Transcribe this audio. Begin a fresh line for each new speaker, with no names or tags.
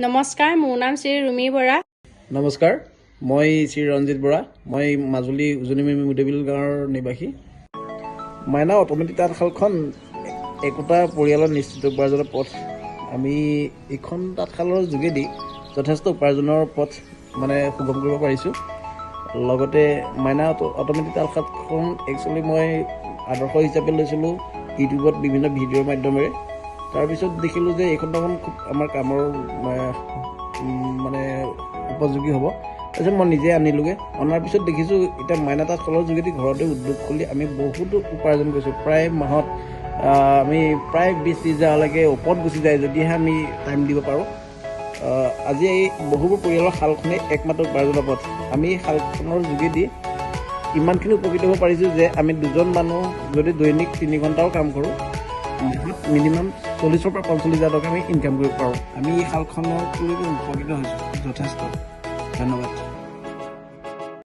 নমস্কাৰ, মোৰ নাম শ্ৰী ৰুমি বৰা।
নমস্কাৰ, মই শ্ৰী ৰঞ্জিত বৰা। মই মাজুলী উজনি মুদেবিল গাঁৱৰ নিবাসী। মাইনা অট'মেটিক তাঁতশালখন একোটা পৰিয়ালৰ নিশ্চিত উপাৰ্জনৰ পথ। আমি এইখন তাঁতশালৰ যোগেদি যথেষ্ট উপাৰ্জনৰ পথ সুগম কৰিব পাৰিছোঁ। লগতে মাইনা অট'মেটিক তাঁতশালখন একচুৱেলি মই আদৰ্শ হিচাপে লৈছিলোঁ ইউটিউবত বিভিন্ন ভিডিঅ'ৰ মাধ্যমেৰে। তাৰপিছত দেখিলোঁ যে এইখন তাঁতখন খুব আমাৰ কামৰ উপযোগী হ'ব। তাৰপিছত মই নিজে আনিলোগৈ। অনাৰ পিছত দেখিছোঁ এতিয়া মাইনা তাঁতশালৰ যোগেদি ঘৰতে উদ্যোগ খুলি আমি বহুতো উপাৰ্জন কৰিছোঁ। প্ৰায় মাহত আমি প্ৰায় 20-30 হাজাৰলৈকে ওপৰত গুচি যায় যদিহে আমি টাইম দিব পাৰোঁ। আজি এই বহুবোৰ পৰিয়ালৰ শালখনেই একমাত্ৰ উপাৰ্জনৰ পথ। আমি শালখনৰ যোগেদি ইমানখিনি উপকৃত হ'ব পাৰিছোঁ যে আমি দুজন মানুহ যদি দৈনিক 3 ঘণ্টাও কাম কৰোঁ, মিনিমাম 40,000 পৰা 45,000 টকা আমি ইনকাম কৰিব পাৰোঁ। আমি এই শালখনৰ উপকৃত হৈছোঁ যথেষ্ট। ধন্যবাদ।